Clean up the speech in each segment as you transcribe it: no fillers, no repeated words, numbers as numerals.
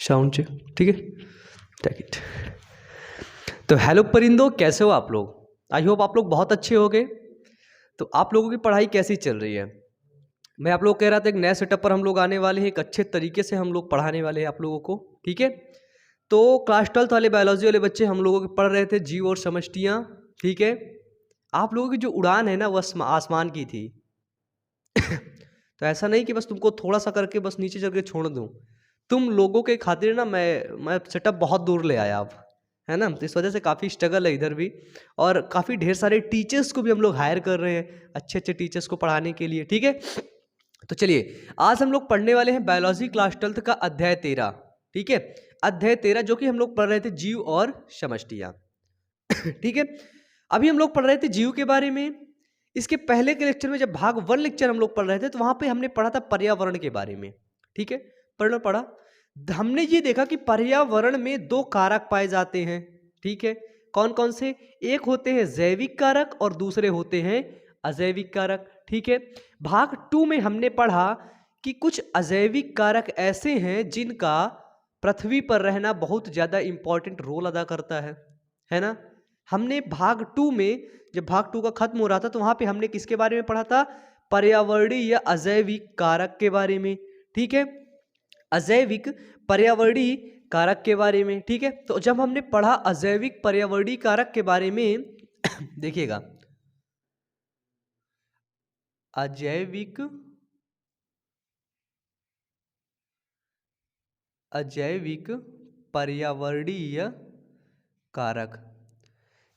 Sound check, ठीक है, take it. तो हेलो परिंदों, कैसे हो आप लोग? आई होप आप लोग बहुत अच्छे होंगे। तो आप लोगों की पढ़ाई कैसी चल रही है? मैं आप लोग कह रहा था एक नया सेटअप पर हम लोग आने वाले हैं, एक अच्छे तरीके से हम लोग पढ़ाने वाले हैं आप लोगों को, ठीक है। तो क्लास 12th वाले बायोलॉजी वाले बच्चे हम लोगों के पढ़ रहे थे जीव और समष्टियाँ, ठीक है। आप लोगों की जो उड़ान है ना वो आसमान की थी। तो ऐसा नहीं कि बस तुमको थोड़ा सा करके बस नीचे चल के छोड़ दूँ। तुम लोगों के खातिर ना मैं सेटअप बहुत दूर ले आया अब, है ना। तो इस वजह से काफ़ी स्ट्रगल है इधर भी, और काफ़ी ढेर सारे टीचर्स को भी हम लोग हायर कर रहे हैं, अच्छे अच्छे टीचर्स को पढ़ाने के लिए, ठीक है। तो चलिए आज हम लोग पढ़ने वाले हैं बायोलॉजी क्लास 12th का अध्याय 13, ठीक है। अध्याय 13 जो कि हम लोग पढ़ रहे थे जीव और समष्टियाँ, ठीक है। अभी हम लोग पढ़ रहे थे जीव के बारे में। इसके पहले के लेक्चर में जब भाग 1 लेक्चर हम लोग पढ़ रहे थे तो वहां पे हमने पढ़ा था पर्यावरण के बारे में, ठीक है। पढ़ा हमने ये देखा कि पर्यावरण में 2 कारक पाए जाते हैं, ठीक है। कौन कौन से? एक होते हैं जैविक कारक और दूसरे होते हैं अजैविक कारक, ठीक है। भाग 2 में हमने पढ़ा कि कुछ अजैविक कारक ऐसे हैं जिनका पृथ्वी पर रहना बहुत ज्यादा इंपॉर्टेंट रोल अदा करता है ना। हमने भाग 2 में, जब भाग 2 का खत्म हो रहा था तो वहां पे हमने किसके बारे में पढ़ा था? पर्यावरणीय या अजैविक कारक के बारे में, ठीक है। अजैविक पर्यावरणीय कारक के बारे में, ठीक है। तो जब हमने पढ़ा अजैविक पर्यावरणीय कारक के बारे में देखिएगा, अजैविक पर्यावरणीय कारक,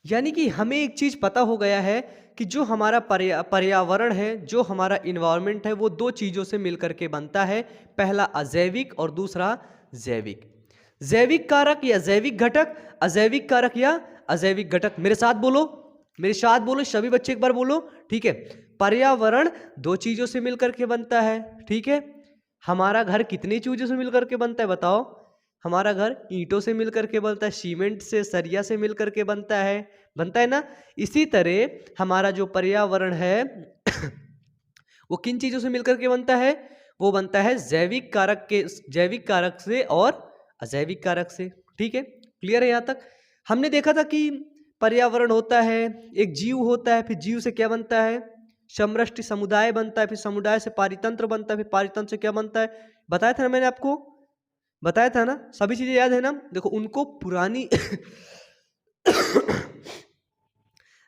यानी कि हमें एक चीज पता हो गया है कि जो हमारा पर्यावरण है, जो हमारा इन्वायरमेंट है, वो 2 चीजों से मिलकर के बनता है। पहला अजैविक और दूसरा जैविक। जैविक कारक या जैविक घटक, अजैविक कारक या अजैविक घटक। मेरे साथ बोलो सभी बच्चे एक बार बोलो, ठीक है। पर्यावरण 2 चीजों से मिलकर के बनता है, ठीक है। हमारा घर कितनी चीजों से मिलकर के बनता है बताओ? हमारा घर ईंटों से मिलकर के बनता है, सीमेंट से, सरिया से मिलकर के बनता है ना। इसी तरह हमारा जो पर्यावरण है वो किन चीजों से मिलकर के बनता है? वो बनता है जैविक कारक से और अजैविक कारक से, ठीक है। क्लियर है? यहां तक हमने देखा था कि पर्यावरण होता है, एक जीव होता है, फिर जीव से क्या बनता है? समष्टि समुदाय बनता है, फिर समुदाय से पारितंत्र बनता है, फिर पारितंत्र से क्या बनता है? बताया था ना मैंने आपको, बताया था ना, सभी चीजें याद है ना। देखो उनको पुरानी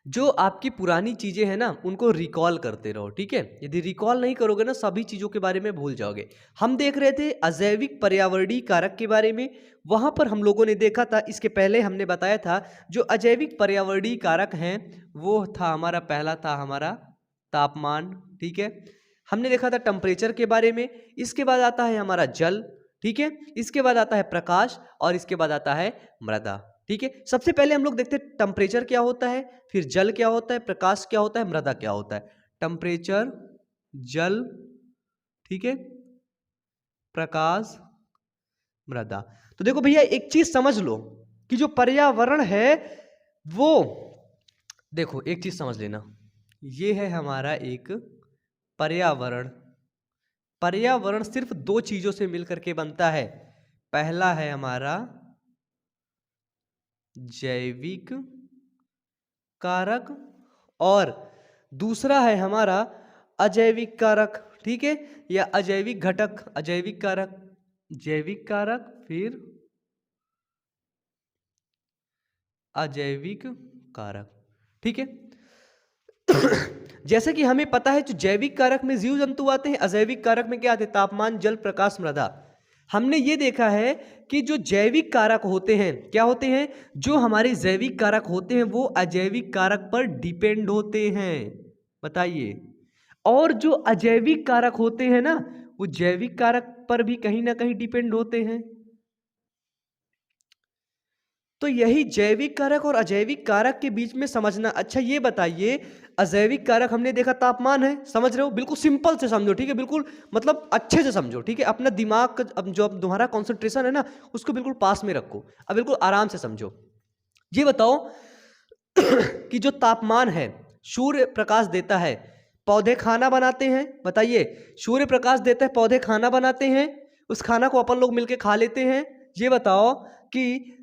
जो आपकी पुरानी चीजें हैं ना उनको रिकॉल करते रहो, ठीक है। यदि रिकॉल नहीं करोगे ना सभी चीजों के बारे में भूल जाओगे। हम देख रहे थे अजैविक पर्यावरणीय कारक के बारे में, वहां पर हम लोगों ने देखा था, इसके पहले हमने बताया था जो अजैविक पर्यावरणीय कारक हैं वो था हमारा, पहला था हमारा तापमान, ठीक है। हमने देखा था टेम्परेचर के बारे में। इसके बाद आता है हमारा जल, ठीक है। इसके बाद आता है प्रकाश और इसके बाद आता है मृदा, ठीक है। सबसे पहले हम लोग देखते हैं टेम्परेचर क्या होता है, फिर जल क्या होता है, प्रकाश क्या होता है, मृदा क्या होता है। टेम्परेचर, जल, ठीक है, प्रकाश, मृदा। तो देखो भैया एक चीज समझ लो कि जो पर्यावरण है वो, देखो एक चीज समझ लेना, ये है हमारा एक पर्यावरण। पर्यावरण सिर्फ 2 चीजों से मिलकर के बनता है। पहला है हमारा जैविक कारक और दूसरा है हमारा अजैविक कारक, ठीक है, या अजैविक घटक। अजैविक कारक, जैविक कारक, फिर अजैविक कारक, ठीक है। जैसे कि हमें पता है जो जैविक कारक में जीव जंतु आते हैं, अजैविक कारक में क्या आते हैं? तापमान, जल, प्रकाश, मृदा। हमने ये देखा है कि जो जैविक कारक होते हैं क्या होते हैं? जो हमारे जैविक कारक होते हैं वो अजैविक कारक पर डिपेंड होते हैं, बताइए। और जो अजैविक कारक होते हैं ना वो जैविक कारक पर भी कहीं ना कहीं डिपेंड होते हैं। तो यही जैविक कारक और अजैविक कारक के बीच में समझना। अच्छा ये बताइए, अजैविक कारक हमने देखा तापमान है, समझ रहे हो? बिल्कुल सिंपल से समझो, ठीक है, बिल्कुल मतलब अच्छे से समझो, ठीक है। अपना दिमाग अब जो तुम्हारा कंसंट्रेशन है ना उसको बिल्कुल पास में रखो, अब बिल्कुल आराम से समझो। ये बताओ कि जो तापमान है, सूर्य प्रकाश देता है, पौधे खाना बनाते हैं, बताइए। सूर्य प्रकाश देता है, पौधे खाना बनाते हैं, उस खाना को अपन लोग मिलके खा लेते हैं, ये बताओ कि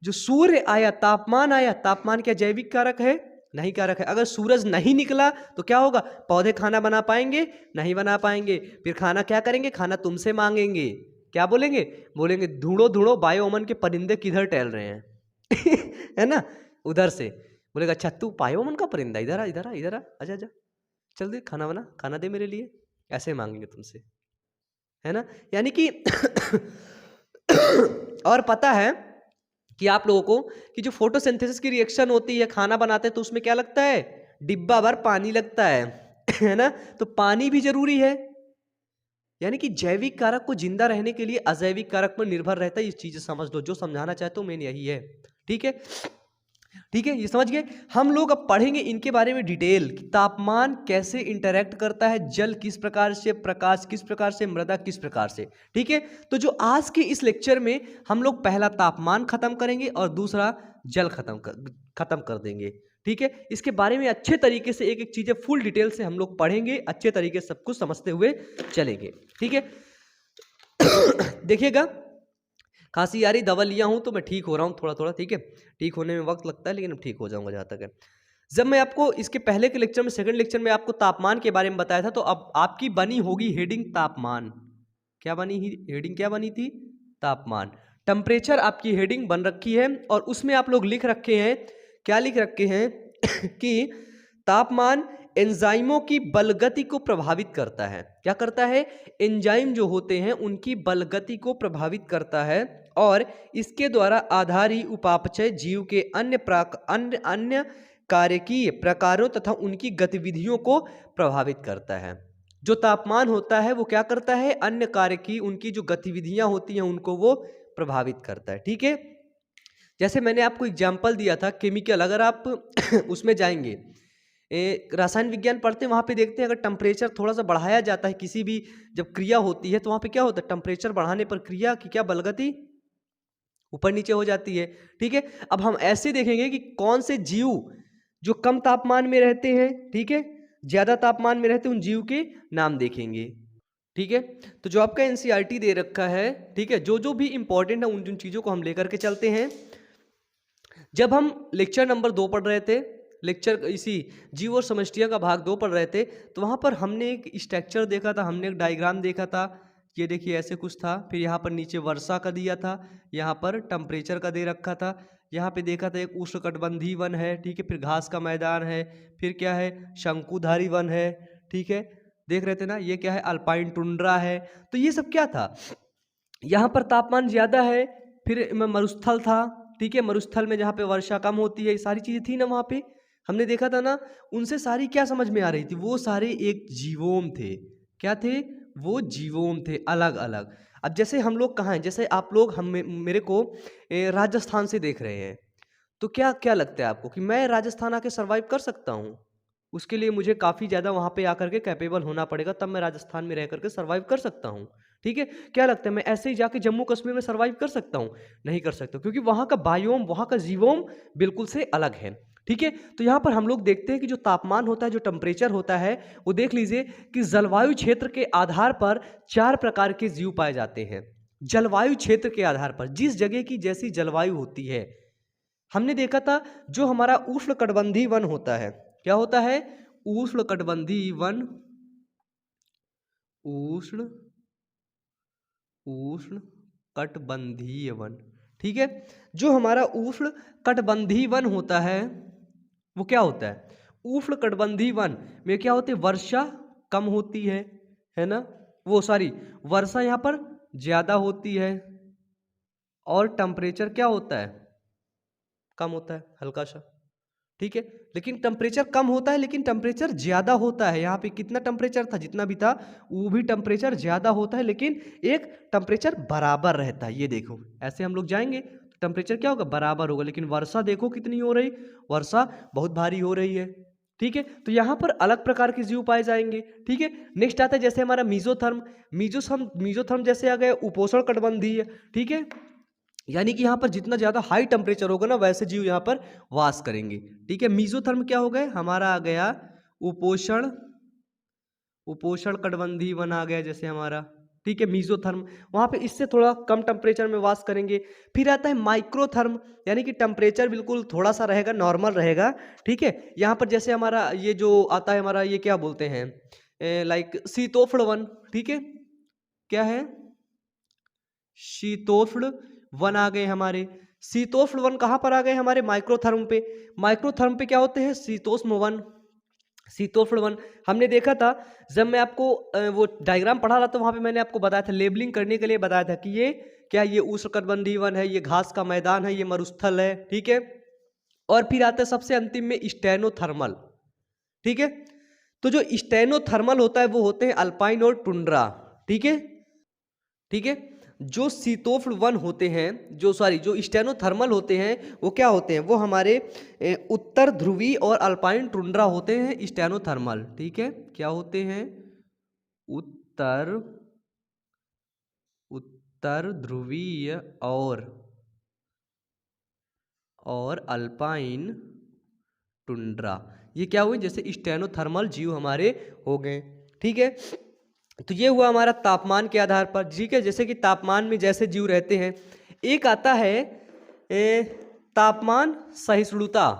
जो सूर्य आया, तापमान आया, तापमान क्या जैविक कारक है? नहीं कारक है। अगर सूरज नहीं निकला तो क्या होगा? पौधे खाना बना पाएंगे? नहीं बना पाएंगे। फिर खाना क्या करेंगे? खाना तुमसे मांगेंगे। क्या बोलेंगे? बोलेंगे ढूंढो ढूंढो बायोमन के परिंदे किधर टहल रहे हैं है ना, उधर से बोलेगा अच्छा तू बायोमन का परिंदा, इधर आ इधर आ इधर आ, आजा आजा, चल दे खाना बना, खाना दे मेरे लिए, ऐसे मांगेंगे तुमसे, है ना। यानी कि और पता है कि आप लोगों को कि जो फोटोसिंथेसिस की रिएक्शन होती है, खाना बनाते हैं तो उसमें क्या लगता है? डिब्बा भर पानी लगता है ना। तो पानी भी जरूरी है। यानी कि जैविक कारक को जिंदा रहने के लिए अजैविक कारक पर निर्भर रहता है। ये चीजें समझ लो, जो समझाना चाहता हूं मैं यही है। ठीक है, ठीक है, ये समझ गए। हम लोग अब पढ़ेंगे इनके बारे में डिटेल कि तापमान कैसे इंटरैक्ट करता है, जल किस प्रकार से, प्रकाश किस प्रकार से, मृदा किस प्रकार से। ठीक है, तो जो आज के इस लेक्चर में हम लोग पहला तापमान खत्म करेंगे और दूसरा जल खत्म कर देंगे। ठीक है, इसके बारे में अच्छे तरीके से एक एक चीजें फुल डिटेल से हम लोग पढ़ेंगे, अच्छे तरीके से सब कुछ समझते हुए चलेंगे। ठीक है देखिएगा, खांसी आ रही, दवा लिया हूं तो मैं ठीक हो रहा हूं थोड़ा थोड़ा। ठीक है, ठीक होने में वक्त लगता है लेकिन अब ठीक हो जाऊंगा जहां तक है। जब मैं आपको इसके पहले के लेक्चर में, सेकंड लेक्चर में आपको तापमान के बारे में बताया था, तो अब आपकी बनी होगी हेडिंग तापमान। क्या बनी? हेडिंग क्या बनी थी? तापमान। टेम्परेचर आपकी हेडिंग बन रखी है और उसमें आप लोग लिख रखे हैं, क्या लिख रखे हैं कि तापमान एंजाइमों की बलगति को प्रभावित करता है। क्या करता है? एंजाइम जो होते हैं उनकी बलगति को प्रभावित करता है और इसके द्वारा आधारी उपापचय जीव के अन्य कार्यकीय प्रकारों तथा उनकी गतिविधियों को प्रभावित करता है। जो तापमान होता है वो क्या करता है? अन्य कार्यकीय उनकी जो गतिविधियां होती हैं उनको वो प्रभावित करता है। ठीक है, जैसे मैंने आपको एग्जाम्पल दिया था केमिकल, अगर आप उसमें जाएंगे, रसायन विज्ञान पढ़ते हैं, वहाँ पे देखते हैं अगर टेम्परेचर थोड़ा सा बढ़ाया जाता है, किसी भी जब क्रिया होती है तो वहाँ पे क्या होता है? टेम्परेचर बढ़ाने पर क्रिया की क्या बलगति ऊपर नीचे हो जाती है। ठीक है, अब हम ऐसे देखेंगे कि कौन से जीव जो कम तापमान में रहते हैं, ठीक है, ज्यादा तापमान में रहते हैं, उन जीव के नाम देखेंगे। ठीक है, तो जो आपका एनसीईआरटी दे रखा है, ठीक है, जो जो भी इंपॉर्टेंट है उन चीजों को हम लेकर के चलते हैं। जब हम लेक्चर नंबर 2 पढ़ रहे थे, लेक्चर इसी जीव और समष्टियां का भाग 2 पढ़ रहे थे, तो वहां पर हमने एक स्ट्रक्चर देखा था, हमने एक डायग्राम देखा था। ये देखिए ऐसे कुछ था, फिर यहाँ पर नीचे वर्षा का दिया था, यहाँ पर टेम्परेचर का दे रखा था, यहाँ पे देखा था एक उष्णकटिबंधीय वन है, ठीक है, फिर घास का मैदान है, फिर क्या है? शंकुधारी वन है। ठीक है, देख रहे थे ना, ये क्या है? अल्पाइन टुंड्रा है। तो ये सब क्या था? यहाँ पर तापमान ज्यादा है, फिर मरुस्थल था, ठीक है, मरुस्थल में जहाँ पे वर्षा कम होती है, ये सारी चीजें थी ना वहाँ पे, हमने देखा था ना। उनसे सारी क्या समझ में आ रही थी? वो सारे एक जीवोम थे। क्या थे? वो जीवोम थे, अलग अलग। अब जैसे हम लोग कहाँ हैं, जैसे आप लोग हम मेरे को राजस्थान से देख रहे हैं, तो क्या क्या लगता है आपको कि मैं राजस्थान आके सरवाइव कर सकता हूँ? उसके लिए मुझे काफ़ी ज़्यादा वहाँ पे आकर के कैपेबल होना पड़ेगा, तब मैं राजस्थान में रह करके सर्वाइव कर सकता हूँ। ठीक है, क्या लगता है मैं ऐसे ही जाके जम्मू कश्मीर में सर्वाइव कर सकता हूँ? नहीं कर सकता, क्योंकि वहाँ का बायोम, वहाँ का जीवोम बिल्कुल से अलग है। ठीक है, तो यहाँ पर हम लोग देखते हैं कि जो तापमान होता है, जो टेम्परेचर होता है, वो देख लीजिए कि जलवायु क्षेत्र के आधार पर 4 प्रकार के जीव पाए जाते हैं। जलवायु क्षेत्र के आधार पर, जिस जगह की जैसी जलवायु होती है। हमने देखा था जो हमारा उष्णकटिबंधीय वन होता है, क्या होता है? उष्णकटिबंधीय वन, उष्णकटिबंधीय वन। ठीक है, जो हमारा उष्णकटिबंधीय वन होता है वो क्या होता है? उष्णकटिबंधीय वन में क्या होती है? वर्षा कम होती है ना, वो सॉरी, वर्षा यहाँ पर ज्यादा होती है और टेम्परेचर क्या होता है? कम होता है, हल्का सा। ठीक है, लेकिन टेम्परेचर कम होता है लेकिन टेम्परेचर ज्यादा होता है। यहाँ पे कितना टेम्परेचर था? जितना भी था वो भी टेम्परेचर ज्यादा होता है, लेकिन एक टेम्परेचर बराबर रहता है। ये देखो, ऐसे हम लोग जाएंगे तो टेम्परेचर क्या होगा? बराबर होगा। लेकिन वर्षा देखो कितनी हो रही, वर्षा बहुत भारी हो रही है। ठीक है, तो यहाँ पर अलग प्रकार के जीव पाए जाएंगे। ठीक है, नेक्स्ट आता है जैसे हमारा मीजोथर्म। मीजोथर्म जैसे आ गए उपोष्ण कटिबंधीय। ठीक है, यानी कि यहाँ पर जितना ज्यादा हाई टेम्परेचर होगा ना, वैसे जीव यहाँ पर वास करेंगे। ठीक है, मीजोथर्म क्या हो गए? हमारा आ गया उपोषण कटिबंधीय वन आ गया जैसे हमारा। ठीक है, मीजोथर्म, वहाँ पे इससे थोड़ा कम टेम्परेचर में वास करेंगे। फिर आता है माइक्रोथर्म, यानी कि टेम्परेचर बिल्कुल थोड़ा सा रहेगा, नॉर्मल रहेगा। ठीक है, यहाँ पर जैसे हमारा ये जो आता है हमारा, ये क्या बोलते हैं, लाइक शीतोष्ण वन। ठीक है, क्या है, शीतोष्ण वन आ गए हमारे। शीतोष्ण वन कहाँ पर आ गए हमारे, माइक्रोथर्म पे। माइक्रोथर्म पे क्या होते हैं, शीतोष्ण वन, शीतोष्ण वन। हमने देखा था जब मैं आपको वो डायग्राम पढ़ा रहा था, वहां पे मैंने आपको बताया था, लेबलिंग करने के लिए बताया था कि ये क्या, ये उष्णकटिबंधीय वन है, ये घास का मैदान है, ये मरुस्थल है। ठीक है, और फिर आता है सबसे अंतिम में स्टेनोथर्मल। ठीक है, तो जो स्टेनोथर्मल होता है वो होते हैं अल्पाइन और टुंड्रा। ठीक है, ठीक है, जो शीतोष्ण वन होते हैं, जो स्टेनोथर्मल होते हैं, वो क्या होते हैं, वो हमारे उत्तर ध्रुवी और अल्पाइन टुंड्रा होते हैं स्टेनोथर्मल। ठीक है, क्या होते हैं, उत्तर ध्रुवीय और अल्पाइन टुंड्रा, ये क्या हुए, जैसे स्टेनोथर्मल जीव हमारे हो गए। ठीक है, तो ये हुआ हमारा तापमान के आधार पर। ठीक है, जैसे कि तापमान में जैसे जीव रहते हैं, एक आता है तापमान सहिष्णुता।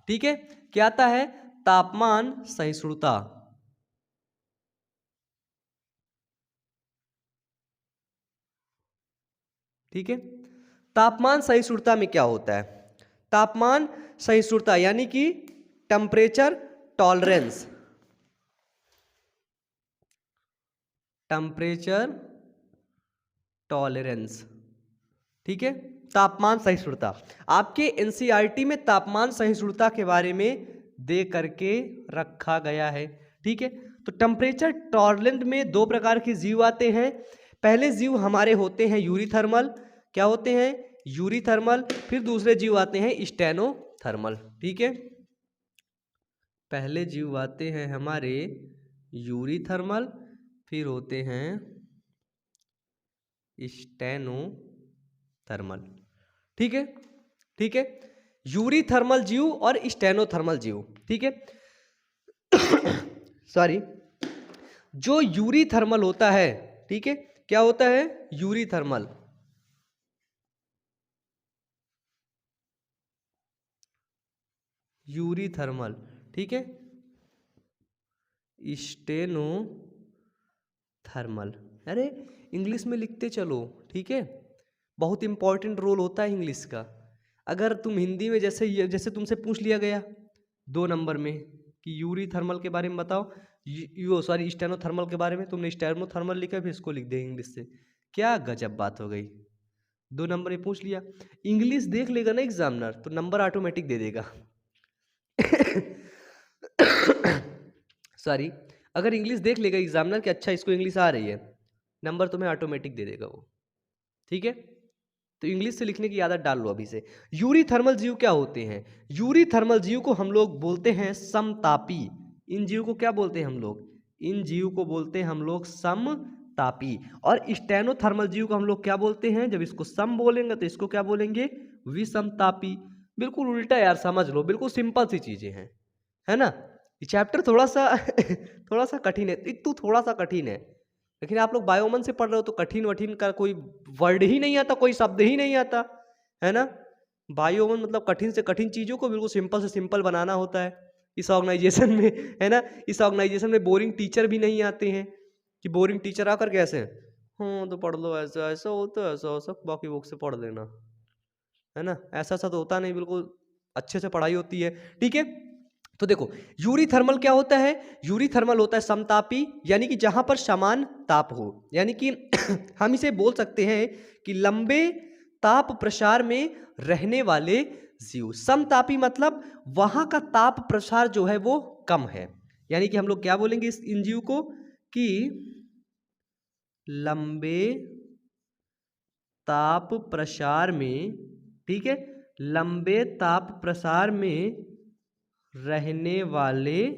ठीक है, क्या आता है, तापमान सहिष्णुता। ठीक है, तापमान सहिष्णुता में क्या होता है, तापमान सहिष्णुता यानी कि टेम्परेचर टॉलरेंस, टेम्परेचर टॉलरेंस। ठीक है, तापमान सहिष्णुता आपके एनसीईआरटी में तापमान सहिष्णुता के बारे में दे करके रखा गया है। ठीक है, तो टेम्परेचर टॉलरेंस में दो प्रकार के जीव आते हैं। पहले जीव हमारे होते हैं यूरीथर्मल, क्या होते हैं, यूरीथर्मल। फिर दूसरे जीव आते हैं स्टेनोथर्मल। ठीक है, पहले जीव आते हैं हमारे यूरीथर्मल, फिर होते हैं स्टेनोथर्मल। ठीक है, ठीक है, यूरीथर्मल जीव और स्टेनोथर्मल जीव। ठीक है, सॉरी, जो यूरीथर्मल होता है, ठीक है, क्या होता है, यूरीथर्मल, यूरीथर्मल। ठीक है, स्टेनोथर्मल, अरे इंग्लिश में लिखते चलो। ठीक है, बहुत इंपॉर्टेंट रोल होता है इंग्लिश का। अगर तुम हिंदी में जैसे तुमसे पूछ लिया गया 2 नंबर में कि यूरीथर्मल के बारे में बताओ, स्टेनोथर्मल के बारे में, तुमने स्टेनोथर्मल लिखा, फिर इसको लिख दे इंग्लिश से, क्या गजब बात हो गई। 2 नंबर में पूछ लिया, इंग्लिश देख लेगा ना एग्जामिनर तो नंबर ऑटोमेटिक दे देगा। सॉरी, अगर इंग्लिश देख लेगा एग्जामिनर कि अच्छा इसको इंग्लिश आ रही है, नंबर तुम्हें ऑटोमेटिक दे देगा वो। ठीक है, तो इंग्लिश से लिखने की आदत डाल लो अभी से। यूरीथर्मल जीव क्या होते हैं, यूरीथर्मल जीव को हम लोग बोलते हैं समतापी। इन जीव को क्या बोलते हैं हम लोग, इन जीव को बोलते हैं हम लोग समतापी। और स्टेनोथर्मल जीव को हम लोग क्या बोलते हैं, जब इसको सम बोलेंगे तो इसको क्या बोलेंगे, विषमतापी। बिल्कुल उल्टा यार, समझ लो, बिल्कुल सिंपल सी चीजें हैं, है ना। ये चैप्टर थोड़ा सा थोड़ा सा कठिन है, एक तो थोड़ा सा कठिन है, लेकिन आप लोग बायोमन से पढ़ रहे हो तो कठिन वठिन का कोई वर्ड ही नहीं आता, कोई शब्द ही नहीं आता, है ना। बायोमन मतलब कठिन से कठिन चीज़ों को बिल्कुल सिंपल से सिंपल बनाना होता है इस ऑर्गेनाइजेशन में, है ना। इस ऑर्गेनाइजेशन में बोरिंग टीचर भी नहीं आते हैं कि बोरिंग टीचर आकर कैसे, हाँ तो पढ़ लो, ऐसा ऐसा होता है, ऐसा सब बाकी बुक से पढ़ लेना, है ना। ऐसा ऐसा तो होता नहीं, बिल्कुल अच्छे से पढ़ाई होती है। ठीक है, तो देखो यूरीथर्मल क्या होता है, यूरीथर्मल होता है समतापी, यानी कि जहां पर समान ताप हो, यानी कि हम इसे बोल सकते हैं कि लंबे ताप प्रसार में रहने वाले जीव। समतापी मतलब वहां का ताप प्रसार जो है वो कम है, यानी कि हम लोग क्या बोलेंगे इन जीव को कि लंबे ताप प्रसार में, ठीक है, लंबे ताप प्रसार में रहने वाले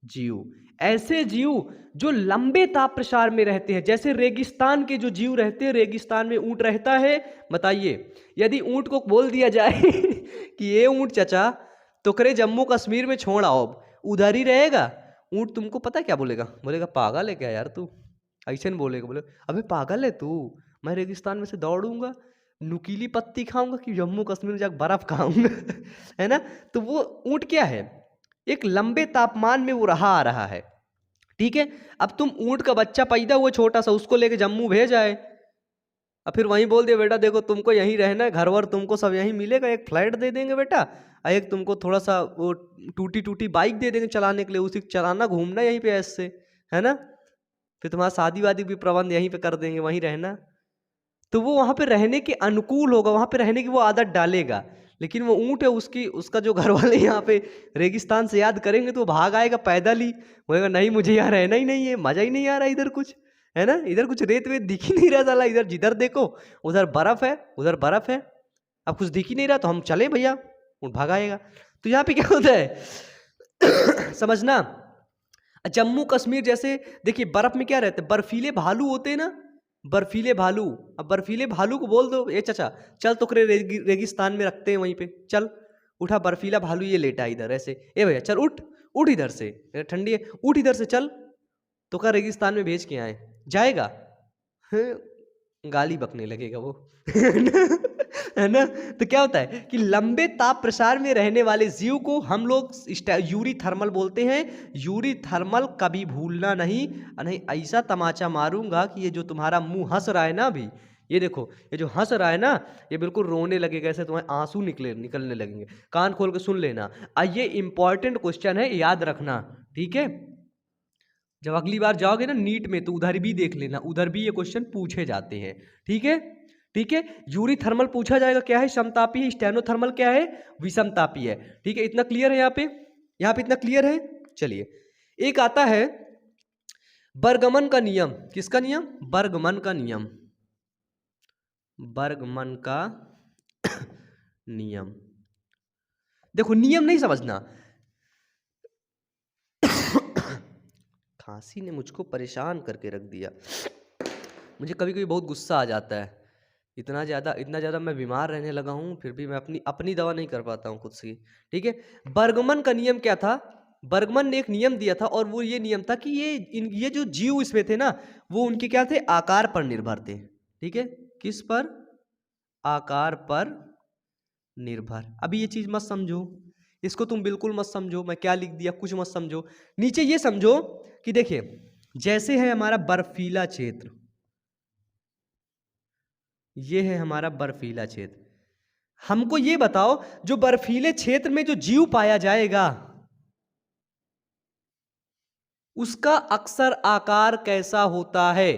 जीव। ऐसे जीव जो लंबे ताप प्रसार में रहते हैं, जैसे रेगिस्तान के जो जीव रहते हैं, रेगिस्तान में ऊंट रहता है। बताइए, यदि ऊंट को बोल दिया जाए कि ये ऊंट चाचा तो करे जम्मू कश्मीर में छोड़ आओ, उधर ही रहेगा, ऊंट तुमको पता क्या बोलेगा, बोलेगा पागल है क्या यार तू, ऐसे नहीं बोलेगा, बोले अबे पागल है तू, मैं रेगिस्तान में से दौड़ूंगा, नुकीली पत्ती खाऊंगा कि जम्मू कश्मीर में जाकर बर्फ खाऊंगा है ना। तो वो ऊंट क्या है, एक लंबे तापमान में वो रहा आ रहा है, ठीक है। अब तुम ऊंट का बच्चा पैदा हुआ छोटा सा, उसको लेके जम्मू भेज आए, अब फिर वहीं बोल दिया बेटा देखो तुमको यहीं रहना है, घर वर तुमको सब यहीं मिलेगा, एक फ्लैट दे देंगे बेटा, और एक तुमको थोड़ा सा वो टूटी टूटी बाइक दे देंगे चलाने के लिए, उसी चलाना घूमना यहीं पे ऐसे, है ना। फिर तुम्हारा शादी वादी भी प्रबंध यहीं पे कर देंगे, वहीं रहना। तो वो वहाँ पे रहने के अनुकूल होगा, वहाँ पे रहने की वो आदत डालेगा। लेकिन वो ऊँट है, उसका जो घर वाले यहाँ पे रेगिस्तान से याद करेंगे तो वो भाग आएगा पैदल ही, बोलेगा नहीं मुझे यहाँ रहना ही नहीं है, मज़ा ही नहीं आ रहा इधर कुछ, है ना। इधर कुछ रेत वेत दिख ही नहीं रहा साला, इधर जिधर देखो उधर बर्फ़ है, उधर बर्फ़ है, अब कुछ दिख ही नहीं रहा तो हम चले भैया, ऊँट भाग आएगा। तो यहाँ पे क्या होता है समझना। जम्मू कश्मीर जैसे देखिए बर्फ़ में क्या रहता है, बर्फीले भालू होते हैं ना, बर्फीले भालू। अब बर्फीले भालू को बोल दो ए चाचा चल तो करे रेगिस्तान में रखते हैं वहीं पे, चल उठा बर्फीला भालू ये लेटा इधर ऐसे, ए भैया चल उठ उठ इधर से, ठंडी है उठ इधर से चल, तो का रेगिस्तान में भेज के आए, जाएगा गाली बकने लगेगा वो है ना। तो क्या होता है कि लंबे ताप प्रसार में रहने वाले जीव को हम लोग यूरी थर्मल बोलते हैं। यूरी थर्मल कभी भूलना नहीं, नहीं ऐसा तमाचा मारूंगा कि ये जो तुम्हारा मुंह हंस रहा है ना अभी, ये देखो ये जो हंस रहा है ना, ये बिल्कुल रोने लगेगा, ऐसे तुम्हारे आंसू निकलने लगेंगे, कान खोल के सुन लेना। ये इंपॉर्टेंट क्वेश्चन है, याद रखना, ठीक है। जब अगली बार जाओगे ना नीट में तो उधर भी देख लेना, उधर भी ये क्वेश्चन पूछे जाते हैं, ठीक है। ठीक है, यूरी थर्मल पूछा जाएगा क्या है, समतापी है, स्टेनोथर्मल क्या है, विषमतापी है, ठीक है। इतना क्लियर है यहाँ पे इतना क्लियर है। चलिए एक आता है बर्गमन का नियम, किसका नियम, बर्गमन का नियम, बर्गमन का नियम। देखो नियम नहीं समझना, खांसी ने मुझको परेशान करके रख दिया, मुझे कभी कभी बहुत गुस्सा आ जाता है, इतना ज़्यादा मैं बीमार रहने लगा हूँ, फिर भी मैं अपनी दवा नहीं कर पाता हूँ खुद से, ठीक है। बर्गमन का नियम क्या था, बर्गमन ने एक नियम दिया था और वो ये नियम था कि ये जो जीव इसमें थे ना, वो उनके क्या थे, आकार पर निर्भर थे, ठीक है। किस पर, आकार पर निर्भर। अभी ये चीज़ मत समझो, इसको तुम बिल्कुल मत समझो, मैं क्या लिख दिया कुछ मत समझो, नीचे ये समझो कि देखिए जैसे है हमारा बर्फीला क्षेत्र, ये है हमारा बर्फीला क्षेत्र, हमको ये बताओ जो बर्फीले क्षेत्र में जो जीव पाया जाएगा उसका अक्सर आकार कैसा होता है।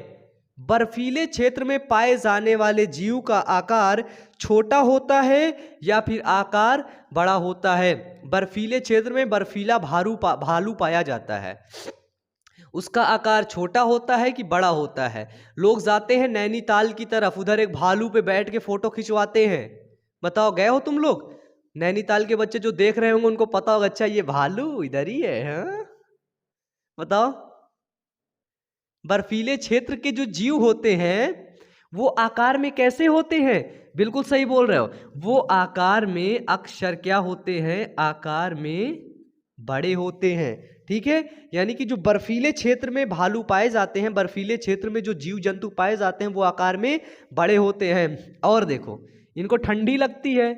बर्फीले क्षेत्र में पाए जाने वाले जीव का आकार छोटा होता है या फिर आकार बड़ा होता है। बर्फीले क्षेत्र में बर्फीला भालू पाया जाता है, उसका आकार छोटा होता है कि बड़ा होता है। लोग जाते हैं नैनीताल की तरफ, उधर एक भालू पे बैठ के फोटो खिंचवाते हैं, बताओ गए हो तुम लोग, नैनीताल के बच्चे जो देख रहे होंगे उनको पता होगा अच्छा ये भालू इधर ही है, हाँ? बताओ बर्फीले क्षेत्र के जो जीव होते हैं वो आकार में कैसे होते हैं, बिल्कुल सही बोल रहे हो, वो आकार में अक्सर क्या होते हैं, आकार में बड़े होते हैं, ठीक है। यानी कि जो बर्फीले क्षेत्र में भालू पाए जाते हैं, बर्फीले क्षेत्र में जो जीव जंतु पाए जाते हैं वो आकार में बड़े होते हैं। और देखो इनको ठंडी लगती है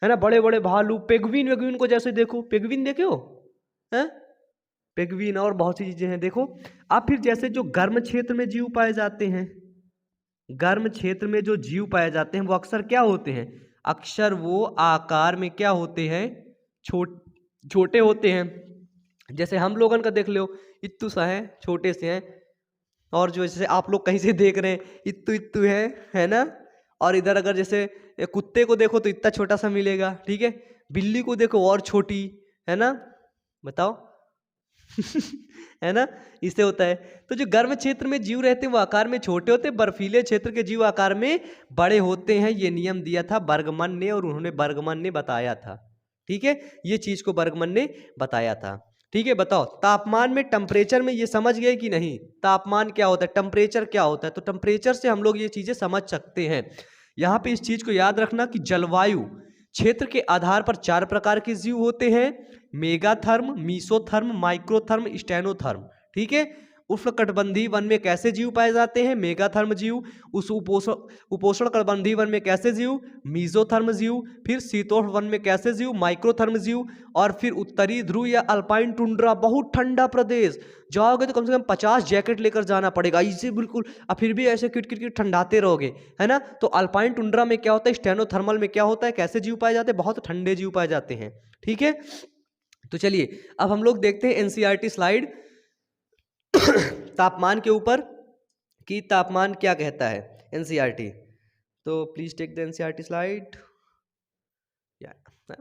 ना, बड़े बड़े भालू, पेंगुइन को जैसे देखो, पेंगुइन देखे हो, हैं पेंगुइन, और बहुत सी चीजें हैं देखो। अब फिर जैसे जो गर्म क्षेत्र में जीव पाए जाते हैं, गर्म क्षेत्र में जो जीव पाए जाते हैं वो अक्सर क्या होते हैं, अक्सर वो आकार में क्या होते हैं, छोटे होते हैं। जैसे हम लोगन का देख लो, इत्तू सा है, छोटे से हैं, और जो जैसे आप लोग कहीं से देख रहे हैं इत्तू है ना। और इधर अगर जैसे कुत्ते को देखो तो इतना छोटा सा मिलेगा, ठीक है, बिल्ली को देखो और छोटी, है ना, बताओ है ना, इससे होता है। तो जो गर्म क्षेत्र में जीव रहते हैं वो आकार में छोटे होते हैं, बर्फीले क्षेत्र के जीव आकार में बड़े होते हैं। ये नियम दिया था बर्गमन ने, और उन्होंने बर्गमन ने बताया था, ठीक है, ये चीज को बर्गमन ने बताया था, ठीक है। बताओ तापमान में, टेम्परेचर में ये समझ गए कि नहीं, तापमान क्या होता है, टेम्परेचर क्या होता है। तो टेम्परेचर से हम लोग ये चीजें समझ सकते हैं। यहाँ पे इस चीज को याद रखना कि जलवायु क्षेत्र के आधार पर 4 प्रकार के जीव होते हैं, मेगाथर्म, मीसोथर्म, माइक्रोथर्म, स्टेनोथर्म, ठीक है। उष्णकटिबंधीय वन में कैसे जीव पाए जाते हैं? मेगाथर्म जीव। उस उपोष्ण कटिबंधीय वन में कैसे जीव? मीजोथर्म जीव। फिर शीतोष्ण वन में कैसे जीव? माइक्रोथर्म जीव। और फिर उत्तरी ध्रुव या अल्पाइन टुंड्रा, बहुत ठंडा प्रदेश, जाओगे तो कम से कम 50 जैकेट लेकर जाना पड़ेगा, इसे बिल्कुल। अब फिर भी ऐसे किट किट किट ठंडाते रहोगे, है ना। तो अल्पाइन टुंड्रा में क्या होता है, स्टेनोथर्मल में क्या होता है, कैसे जीव पाए जाते हैं? बहुत ठंडे जीव पाए जाते हैं, ठीक है। तो चलिए अब हम लोग देखते हैं एनसीईआरटी स्लाइड तापमान के ऊपर कि तापमान क्या कहता है एनसीईआरटी। तो please take the NCERT slide.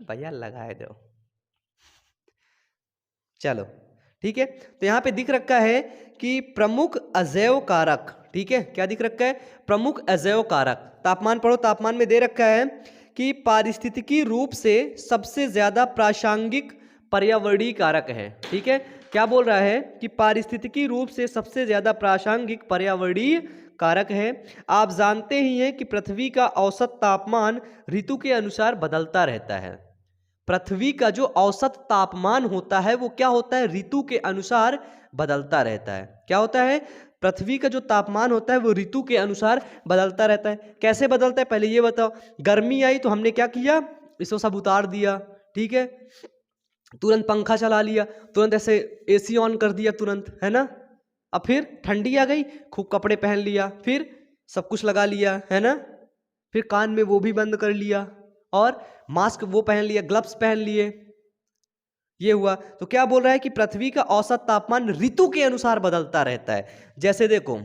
भैया लगाए दो, चलो ठीक है। तो यहाँ पे दिख रखा है कि प्रमुख अजैव कारक, ठीक है, क्या दिख रखा है? प्रमुख अजैव कारक। तापमान पढ़ो, तापमान में दे रखा है कि पारिस्थितिकी रूप से सबसे ज्यादा प्रासंगिक पर्यावरणीय कारक है, ठीक है। क्या बोल रहा है कि पारिस्थितिकी रूप से सबसे ज्यादा प्रासंगिक पर्यावरणीय कारक है। आप जानते ही हैं कि पृथ्वी का औसत तापमान ऋतु के अनुसार बदलता रहता है। पृथ्वी का जो औसत तापमान होता है वो क्या होता है? ऋतु के अनुसार बदलता रहता है। क्या होता है? पृथ्वी का जो तापमान होता है वो ऋतु के अनुसार बदलता रहता है। कैसे बदलता है पहले ये बताओ। गर्मी आई तो हमने क्या किया? इसको सब उतार दिया, ठीक है, तुरंत पंखा चला लिया, तुरंत ऐसे एसी ऑन कर दिया तुरंत, है ना। अब फिर ठंडी आ गई, खूब कपड़े पहन लिया, फिर सब कुछ लगा लिया, है ना। फिर कान में वो भी बंद कर लिया और मास्क वो पहन लिया, ग्लव्स पहन लिए, ये हुआ। तो क्या बोल रहा है कि पृथ्वी का औसत तापमान ऋतु के अनुसार बदलता रहता है। जैसे देखो,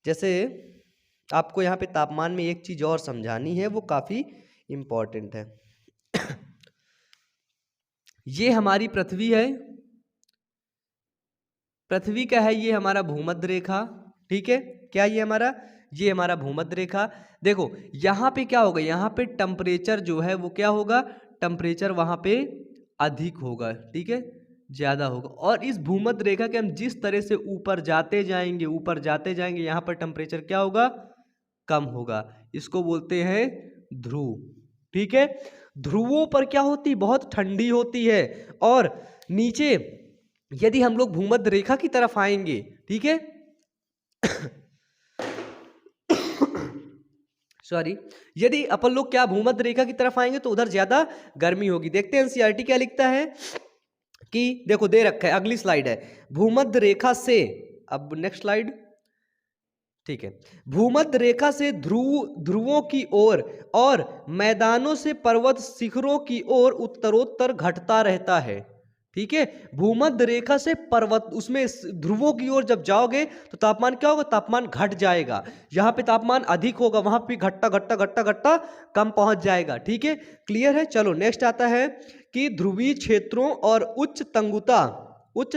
जैसे आपको यहाँ पे तापमान में एक चीज और समझानी है, वो काफी इंपॉर्टेंट है। ये हमारी पृथ्वी है, पृथ्वी का है ये हमारा भूमध्य रेखा, ठीक है। क्या ये हमारा, ये हमारा भूमध्य रेखा। देखो यहाँ पे क्या होगा, यहाँ पे टेम्परेचर जो है वो क्या होगा, टेम्परेचर वहाँ पे अधिक होगा, ठीक है, ज्यादा होगा। और इस भूमध्य रेखा के हम जिस तरह से ऊपर जाते जाएंगे, ऊपर जाते जाएंगे, यहाँ पर टेम्परेचर क्या होगा, कम होगा। इसको बोलते हैं ध्रुव, ठीक है। ध्रुवों पर क्या होती, बहुत ठंडी होती है। और नीचे यदि हम लोग भूमध्य रेखा की तरफ आएंगे, ठीक है, सॉरी, यदि अपन लोग क्या भूमध्य रेखा की तरफ आएंगे तो उधर ज्यादा गर्मी होगी। देखते हैं एनसीईआरटी क्या लिखता है कि देखो दे रखा है, अगली स्लाइड है, भूमध्य रेखा से, अब नेक्स्ट स्लाइड, ठीक है, भूमध्य रेखा से ध्रुवों की ओर और मैदानों से पर्वत शिखरों की ओर उत्तरोत्तर घटता रहता है, ठीक है। भूमध्य रेखा से पर्वत, उसमें ध्रुवों की ओर जब जाओगे तो तापमान क्या होगा, तापमान घट जाएगा। यहाँ पे तापमान अधिक होगा, वहां पे घटता घटता घटता घटता कम पहुंच जाएगा, ठीक है। क्लियर है। चलो नेक्स्ट आता है कि ध्रुवीय क्षेत्रों और उच्च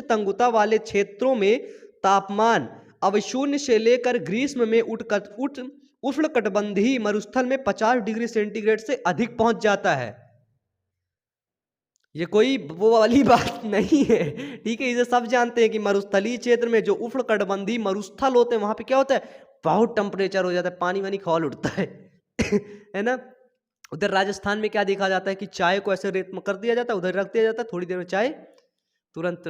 तंगुता वाले क्षेत्रों में तापमान अवशून्य से लेकर ग्रीष्म में उष्णकटिबंधीय मरुस्थल में 50 डिग्री सेंटीग्रेड से अधिक पहुंच जाता है। ये कोई वो वाली बात नहीं है, ठीक है। इसे सब जानते हैं कि मरुस्थलीय क्षेत्र में जो उष्णकटिबंधीय मरुस्थल होते हैं वहां पे क्या होता है, बहुत टेम्परेचर हो जाता है, पानी वानी खौल उठता है है ना। उधर राजस्थान में क्या देखा जाता है कि चाय को ऐसे रेत में कर दिया जाता है, उधर रख दिया जाता है, थोड़ी देर में चाय तुरंत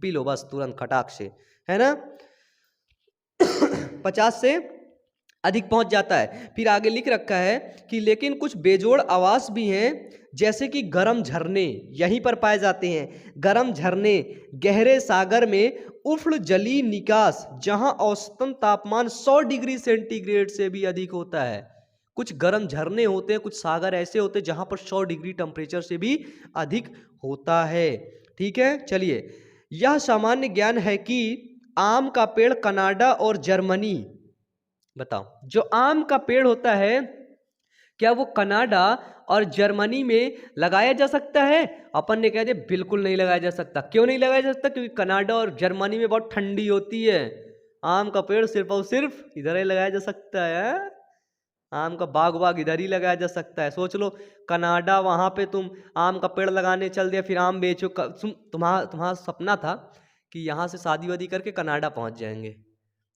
पी लो, बस तुरंत खटाक से, है ना। 50 से अधिक पहुंच जाता है। फिर आगे लिख रखा है कि लेकिन कुछ बेजोड़ आवास भी हैं, जैसे कि गर्म झरने यहीं पर पाए जाते हैं। गर्म झरने गहरे सागर में उष्ण जलीय निकास, जहां औसतन तापमान 100 डिग्री सेंटीग्रेड से भी अधिक होता है। कुछ गर्म झरने होते हैं, कुछ सागर ऐसे होते हैं जहां पर 100 डिग्री टेम्परेचर से भी अधिक होता है, ठीक है। चलिए, यह सामान्य ज्ञान है कि आम का पेड़ कनाडा और जर्मनी, बताओ, जो आम का पेड़ होता है क्या वो कनाडा और जर्मनी में लगाया जा सकता है? अपन ने कह दिया बिल्कुल नहीं लगाया जा सकता। क्यों नहीं लगाया जा सकता? क्योंकि कनाडा और जर्मनी में बहुत ठंडी होती है। आम का पेड़ सिर्फ और सिर्फ इधर ही लगाया जा सकता है। आम का बाग इधर ही लगाया जा सकता है। सोच लो, कनाडा, वहां पे तुम आम का पेड़ लगाने चल दिया, फिर आम बेचो, तुम्हारा सपना था कि यहाँ से शादी वादी करके कनाडा पहुंच जाएंगे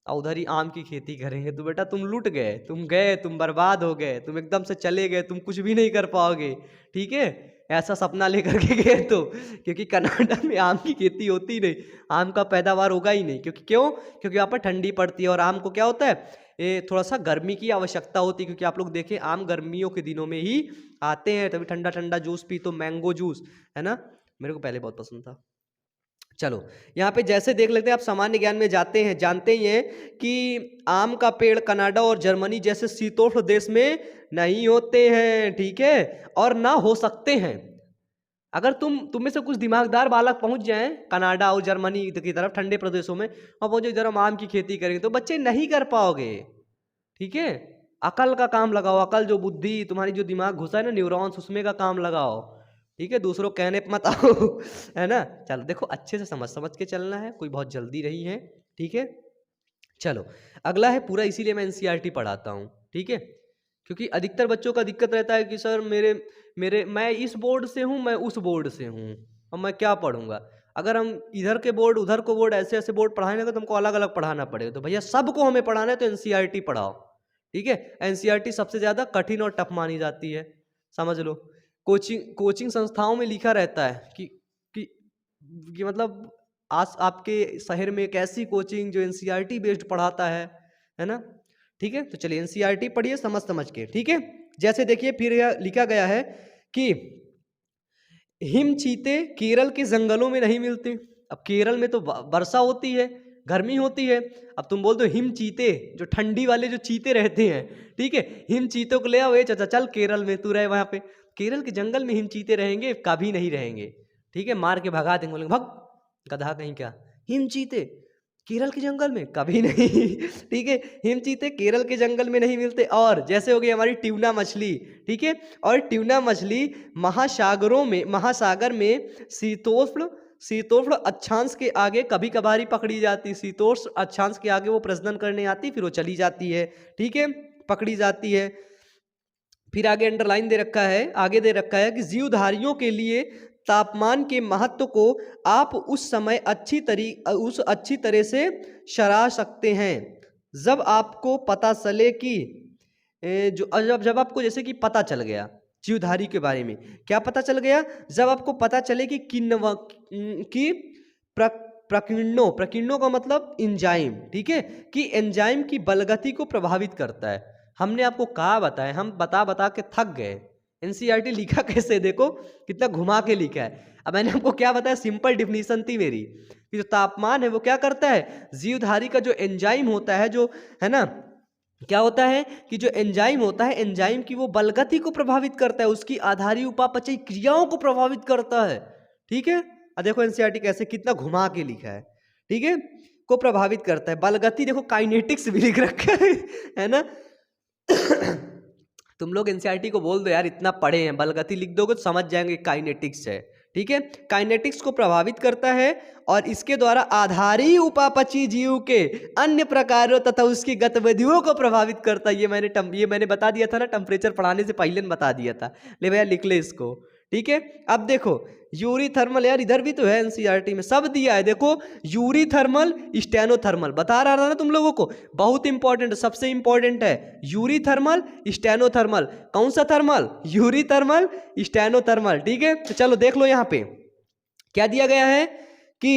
और उधर ही आम की खेती करेंगे, तो बेटा तुम लुट गए, तुम गए, तुम बर्बाद हो गए, तुम एकदम से चले गए, तुम कुछ भी नहीं कर पाओगे, ठीक है। ऐसा सपना लेकर के गए तो, क्योंकि कनाडा में आम की खेती होती नहीं, आम का पैदावार होगा ही नहीं। क्योंकि यहाँ पर ठंडी पड़ती है और आम को क्या होता है, ये थोड़ा सा गर्मी की आवश्यकता होती है, क्योंकि आप लोग देखें आम गर्मियों के दिनों में ही आते हैं, तभी ठंडा ठंडा जूस पी, तो मैंगो जूस है ना, मेरे को पहले बहुत पसंद था। चलो यहाँ पे जैसे देख लेते हैं, आप सामान्य ज्ञान में जाते हैं, जानते ही हैं कि आम का पेड़ कनाडा और जर्मनी जैसे शीतोष्ण देश में नहीं होते हैं, ठीक है, और ना हो सकते हैं। अगर तुम में से कुछ दिमागदार बालक पहुंच जाएं कनाडा और जर्मनी की तरफ, ठंडे प्रदेशों में, और पहुंचो इधर हम आम की खेती करेंगे, तो बच्चे नहीं कर पाओगे, ठीक है। अकल का काम लगाओ, अकल जो बुद्धि तुम्हारी जो दिमाग घुसा है ना, न्यूरॉन्स, उसमें का काम लगाओ, ठीक है, दूसरों कहने पे मत आओ है ना। चलो देखो अच्छे से समझ के चलना है, कोई बहुत जल्दी नहीं है, ठीक है। चलो अगला है पूरा, इसीलिए मैं एनसीईआरटी पढ़ाता हूँ, ठीक है, क्योंकि अधिकतर बच्चों का दिक्कत रहता है कि सर मैं इस बोर्ड से हूँ, मैं उस बोर्ड से हूँ, और मैं क्या पढ़ूंगा। अगर हम इधर के बोर्ड उधर को बोर्ड ऐसे ऐसे बोर्ड पढ़ाएंगे तो हमको अलग अलग पढ़ाना पड़ेगा। तो भैया सबको हमें पढ़ाना है तो एनसीईआरटी पढ़ाओ, ठीक है। एनसीईआरटी सबसे ज़्यादा कठिन और टफ मानी जाती है, समझ लो। कोचिंग संस्थाओं में लिखा रहता है कि मतलब आपके शहर में एक ऐसी कोचिंग जो एनसीईआरटी बेस्ड पढ़ाता है ना, ठीक है। तो चलिए एनसीईआरटी पढ़िए समझ के, ठीक है। जैसे देखिए फिर यह लिखा गया है कि हिम चीते केरल के जंगलों में नहीं मिलते। अब केरल में तो वर्षा होती है, गर्मी होती है, अब तुम बोल दो हिम चीते, जो ठंडी वाले जो चीते रहते हैं, ठीक है, हिम चीतों को ले आओ, चाचा चल केरल में तू रहे वहां पे, केरल के जंगल में हिम चीते रहेंगे? कभी नहीं रहेंगे, ठीक है, मार के भगा देंगे, बोलेंगे भग गधा कहीं क्या, हिम चीते केरल के जंगल में कभी नहीं ठीक है, हिम चीते केरल के जंगल में नहीं मिलते। और जैसे हो गई हमारी ट्यूना मछली, ठीक है, और ट्यूना मछली महासागर में शीतोष्ण अक्षांश के आगे कभी कभार ही पकड़ी जाती, शीतोष्ण अक्षांश के आगे वो प्रजनन करने आती, फिर वो चली जाती है, ठीक है, पकड़ी जाती है। फिर आगे अंडरलाइन दे रखा है, आगे दे रखा है कि जीवधारियों के लिए तापमान के महत्व को आप उस समय अच्छी तरह से सराह सकते हैं जब आपको पता चले कि जब आपको जैसे कि पता चल गया जीवधारी के बारे में, क्या पता चल गया, जब आपको पता चले कि प्रकीर्णों का मतलब एंजाइम, ठीक है, कि एंजाइम की बलगति को प्रभावित करता है। हमने आपको कहा बताया, हम बता के थक गए। एनसीईआरटी लिखा कैसे, देखो कितना घुमा के लिखा है। अब मैंने आपको क्या बताया, सिंपल डिफिनीशन थी मेरी कि जो तापमान है वो क्या करता है, जीवधारी का जो एंजाइम होता है, जो है ना, क्या होता है कि जो एंजाइम होता है, एंजाइम की वो बलगति को प्रभावित करता है, उसकी आधारी उपापचयी क्रियाओं को प्रभावित करता है, ठीक है। अब देखो एनसीईआरटी कैसे कितना घुमा के लिखा है, ठीक है, को प्रभावित करता है। बलगति देखो काइनेटिक्स भी लिख रखा है ना तुम लोग एनसीईआरटी को बोल दो यार इतना पढ़े हैं, बलगति लिख दोगे तो समझ जाएंगे काइनेटिक्स है, ठीक है। काइनेटिक्स को प्रभावित करता है और इसके द्वारा आधारी उपापचयी जीव के अन्य प्रकारों तथा उसकी गतिविधियों को प्रभावित करता है। ये मैंने बता दिया था ना, टेम्परेचर पढ़ाने से पहले बता दिया था। ले भैया लिख ले इसको, ठीक है। अब देखो यूरी थर्मल, यार इधर भी तो है एनसीईआरटी में सब दिया है, देखो यूरी थर्मल स्टेनोथर्मल बता रहा था ना तुम लोगों को, बहुत इंपॉर्टेंट, सबसे इंपॉर्टेंट है यूरी थर्मल स्टेनोथर्मल। कौन सा थर्मल, यूरी थर्मल स्टेनोथर्मल, ठीक है। तो चलो देख लो यहाँ पे क्या दिया गया है कि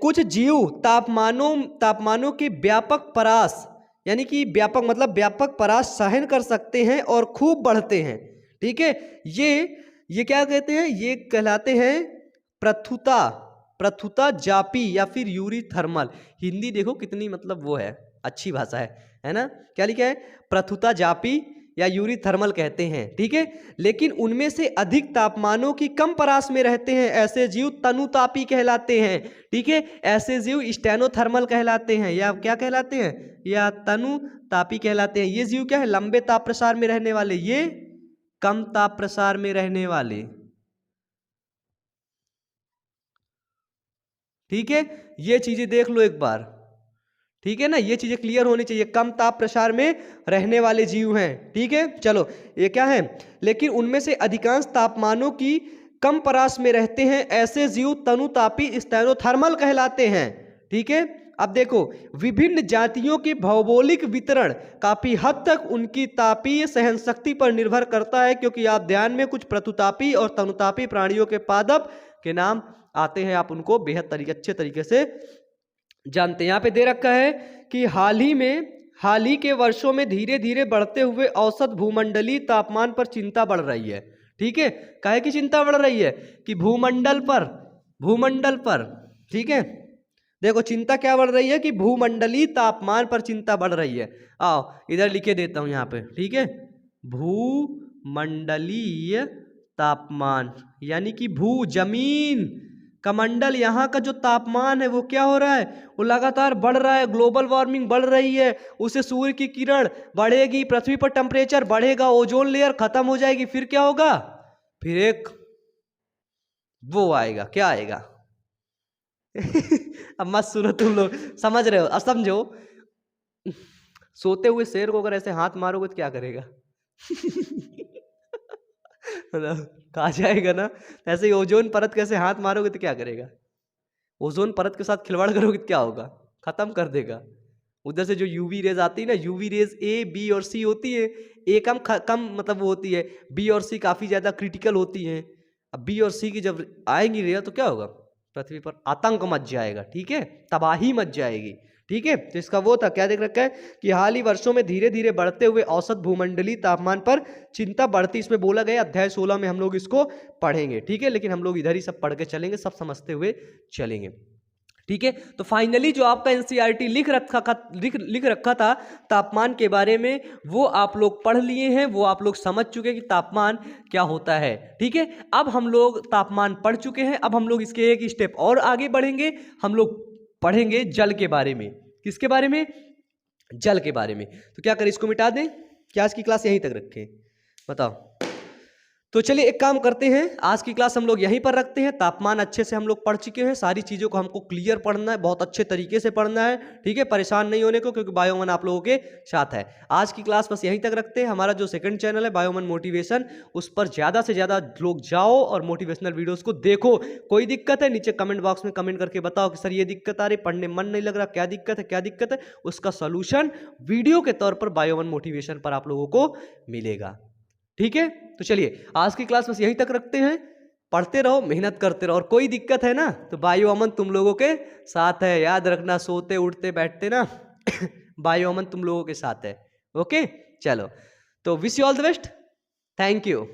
कुछ जीव तापमानों के व्यापक परास, यानी कि व्यापक मतलब व्यापक परास सहन कर सकते हैं और खूब बढ़ते हैं, ठीक है। ये क्या कहते हैं, ये कहलाते हैं प्रथुता जापी या फिर यूरी थर्मल। हिंदी देखो कितनी मतलब वो है, अच्छी भाषा है ना। क्या लिखा है, प्रथुता जापी या यूरी थर्मल कहते हैं, ठीक है। लेकिन उनमें से अधिक तापमानों की कम परास में रहते हैं ऐसे जीव तनुतापी कहलाते हैं, ठीक है। ऐसे जीव स्टेनोथर्मल कहलाते हैं, या क्या कहलाते हैं, या तनुतापी कहलाते हैं। ये जीव क्या है, लंबे ताप प्रसार में रहने वाले, ये कम ताप प्रसार में रहने वाले, ठीक है। ये चीजें देख लो एक बार, ठीक है ना, ये चीजें क्लियर होनी चाहिए। कम ताप प्रसार में रहने वाले जीव हैं, ठीक है। चलो ये क्या है, लेकिन उनमें से अधिकांश तापमानों की कम परास में रहते हैं ऐसे जीव तनुतापी स्टेनोथर्मल कहलाते हैं, ठीक है। अब देखो, विभिन्न जातियों के भौगोलिक वितरण काफी हद तक उनकी तापीय सहनशक्ति पर निर्भर करता है, क्योंकि आप ध्यान में कुछ प्रतुतापी और तनुतापी प्राणियों के पादप के नाम आते हैं, आप उनको बेहद अच्छे तरीके से जानते हैं। यहाँ पे दे रखा है कि हाल ही के वर्षों में धीरे धीरे बढ़ते हुए औसत भूमंडलीय तापमान पर चिंता बढ़ रही है। ठीक है, काहे की चिंता बढ़ रही है कि भूमंडल पर, ठीक है, देखो चिंता क्या बढ़ रही है कि भूमंडलीय तापमान पर चिंता बढ़ रही है। आओ इधर लिखे देता हूं यहाँ पे, ठीक है, भूमंडलीय तापमान यानी कि जमीन का मंडल, यहाँ का जो तापमान है वो क्या हो रहा है, वो लगातार बढ़ रहा है, ग्लोबल वार्मिंग बढ़ रही है, उससे सूर्य की किरण बढ़ेगी, पृथ्वी पर टेम्परेचर बढ़ेगा, ओजोन लेयर खत्म हो जाएगी, फिर क्या होगा, फिर एक वो आएगा, क्या आएगा अब मत सुनो तुम लोग, समझ रहे हो, अब समझो, सोते हुए शेर को अगर ऐसे हाथ मारोगे तो क्या करेगा कहा जाएगा ना, ऐसे ही ओजोन परत कैसे हाथ मारोगे तो क्या करेगा, ओजोन परत के साथ खिलवाड़ करोगे तो क्या होगा, खत्म कर देगा। उधर से जो यूवी रेज आती है ना, यूवी रेज ए, बी और सी होती है, ए कम मतलब वो होती है, बी और सी काफी ज्यादा क्रिटिकल होती है। अब बी और सी की जब आएंगी रेज तो क्या होगा, पृथ्वी पर आतंक मच जाएगा, ठीक है, तबाही मच जाएगी। ठीक है, तो इसका वो था, क्या देख रखा है कि हाल ही वर्षों में धीरे धीरे बढ़ते हुए औसत भूमंडलीय तापमान पर चिंता बढ़ती, इसमें बोला गया, अध्याय 16 में हम लोग इसको पढ़ेंगे। ठीक है, लेकिन हम लोग इधर ही सब पढ़ के चलेंगे, सब समझते हुए चलेंगे। ठीक है, तो फाइनली जो आपका एनसीईआरटी लिख रखा था तापमान के बारे में, वो आप लोग पढ़ लिए हैं, वो आप लोग समझ चुके कि तापमान क्या होता है। ठीक है, अब हम लोग तापमान पढ़ चुके हैं, अब हम लोग इसके एक स्टेप और आगे बढ़ेंगे, हम लोग पढ़ेंगे जल के बारे में। किसके बारे में, जल के बारे में। तो क्या करें, इसको मिटा दें, क्या आज की क्लास यहीं तक रखें, बताओ। तो चलिए एक काम करते हैं, आज की क्लास हम लोग यहीं पर रखते हैं। तापमान अच्छे से हम लोग पढ़ चुके हैं, सारी चीज़ों को हमको क्लियर पढ़ना है, बहुत अच्छे तरीके से पढ़ना है। ठीक है, परेशान नहीं होने को, क्योंकि बायोमन आप लोगों के साथ है। आज की क्लास बस यहीं तक रखते हैं। हमारा जो सेकंड चैनल है बायोमन मोटिवेशन, उस पर ज़्यादा से ज़्यादा लोग जाओ और मोटिवेशनल वीडियोज़ को देखो। कोई दिक्कत है नीचे कमेंट बॉक्स में कमेंट करके बताओ कि सर ये दिक्कत आ रही, पढ़ने मन नहीं लग रहा, क्या दिक्कत है, उसका सोल्यूशन वीडियो के तौर पर बायोमन मोटिवेशन पर आप लोगों को मिलेगा। ठीक है, तो चलिए आज की क्लास बस यहीं तक रखते हैं। पढ़ते रहो, मेहनत करते रहो, और कोई दिक्कत है ना तो बायो अमन तुम लोगों के साथ है, याद रखना, सोते उठते बैठते ना बायो अमन तुम लोगों के साथ है। ओके, चलो, तो wish you all the best, thank you.